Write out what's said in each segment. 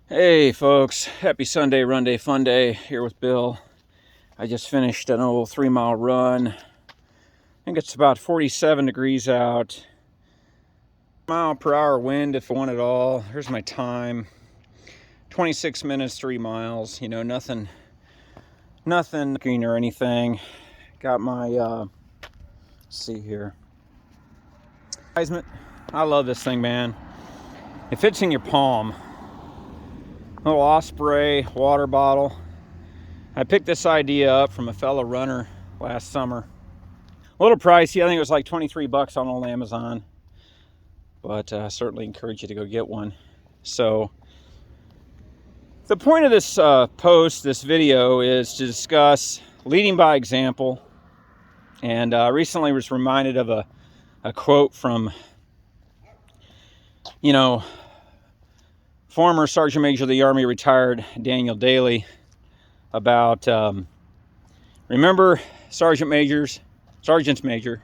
Hey folks, happy Sunday, run day, fun day, here with Bill. I just finished an old 3-mile run. I think it's about 47 degrees out. Mile-per-hour wind if I want it all. Here's my time. 26 minutes, 3 miles. You know, nothing green or anything. Got my, let's see here. I love this thing, man. It fits in your palm. Little Osprey water bottle. I picked this idea up from a fellow runner last summer. A little pricey. I think it was like 23 bucks on old Amazon, but I certainly encourage you to go get one. So the point of this this video, is to discuss leading by example. And recently was reminded of a quote from, former Sergeant Major of the Army, retired Daniel Daly, about remember, sergeants major,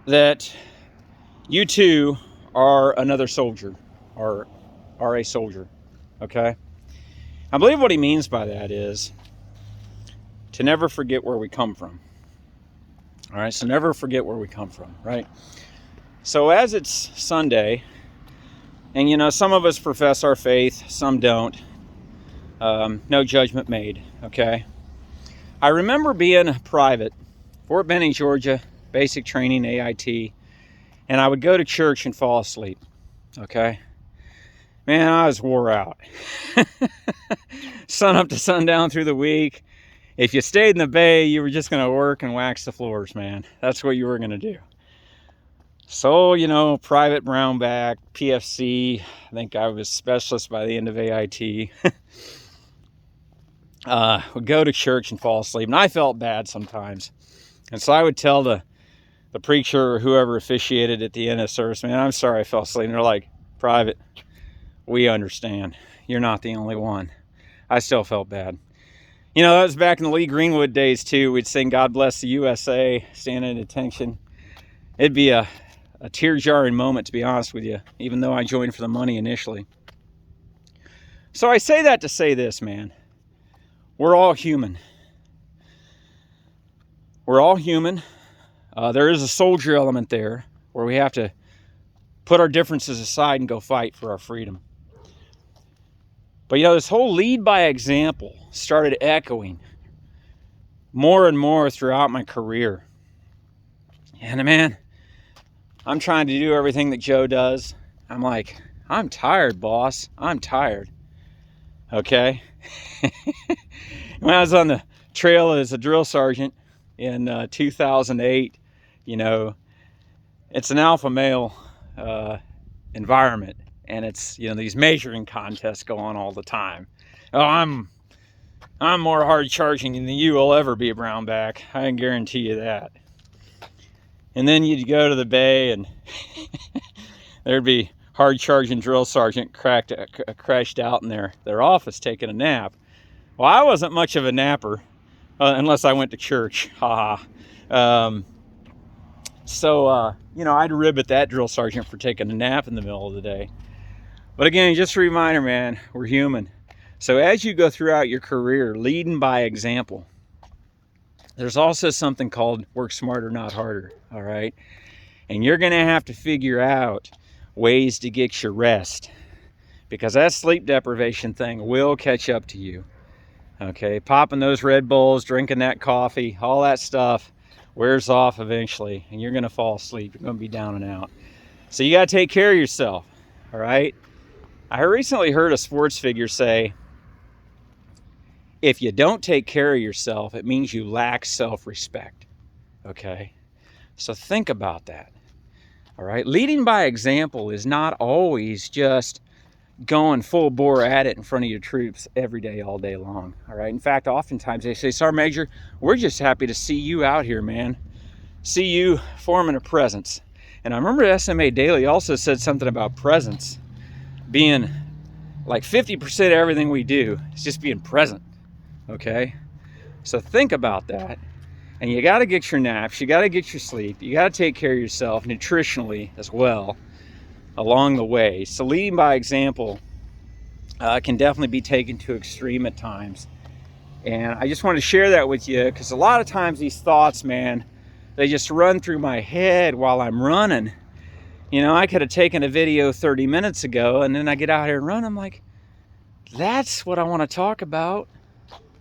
that you too are another soldier, or are a soldier. Okay, I believe what he means by that is to never forget where we come from. All right, so never forget where we come from, right? So as it's Sunday, and some of us profess our faith, some don't. No judgment made, okay? I remember being a private, Fort Benning, Georgia, basic training, AIT, and I would go to church and fall asleep, okay? Man, I was wore out. Sun up to sundown through the week. If you stayed in the bay, you were just going to work and wax the floors, man. That's what you were going to do. So, private brownback, PFC, I think I was specialist by the end of AIT. Would go to church and fall asleep, and I felt bad sometimes. And so I would tell the preacher or whoever officiated at the end of the service, man, I'm sorry I fell asleep. And they're like, private, we understand. You're not the only one. I still felt bad. That was back in the Lee Greenwood days too. We'd sing God Bless the USA, stand at attention. It'd be a tear-jarring moment, to be honest with you, even though I joined for the money initially. So I say that to say this, man. We're all human. We're all human. There is a soldier element there where we have to put our differences aside and go fight for our freedom. But this whole lead by example started echoing more and more throughout my career. And man, I'm trying to do everything that Joe does. I'm like, I'm tired, boss. I'm tired. Okay? When I was on the trail as a drill sergeant in 2008, it's an alpha male environment. And it's, these measuring contests go on all the time. Oh, I'm more hard charging than you will ever be, Brownback. I can guarantee you that. And then you'd go to the bay and there'd be hard charging drill sergeant crashed out in their office taking a nap. Well, I wasn't much of a napper unless I went to church. So I'd rib at that drill sergeant for taking a nap in the middle of the day. But again, just a reminder, man, we're human. So as you go throughout your career, leading by example, there's also something called work smarter, not harder, all right? And you're going to have to figure out ways to get your rest, because that sleep deprivation thing will catch up to you, okay? Popping those Red Bulls, drinking that coffee, all that stuff wears off eventually, and you're going to fall asleep. You're going to be down and out. So you got to take care of yourself, all right? I recently heard a sports figure say, if you don't take care of yourself, it means you lack self-respect, okay? So think about that, all right? Leading by example is not always just going full bore at it in front of your troops every day, all day long, all right? In fact, oftentimes they say, Sergeant Major, we're just happy to see you out here, man. See you forming a presence. And I remember SMA Daily also said something about presence being like 50% of everything we do is just being present. Okay, so think about that. And you got to get your naps, you got to get your sleep, you got to take care of yourself nutritionally as well along the way. So leading by example can definitely be taken to extreme at times. And I just want to share that with you because a lot of times these thoughts, man, they just run through my head while I'm running. You know, I could have taken a video 30 minutes ago, and then I get out here and run. I'm like, that's what I want to talk about.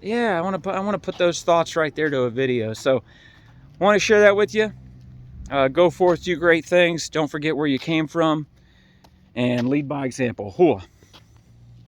Yeah, I want to put those thoughts right there to a video. So I want to share that with you. Go forth, do great things. Don't forget where you came from, and lead by example. Hua.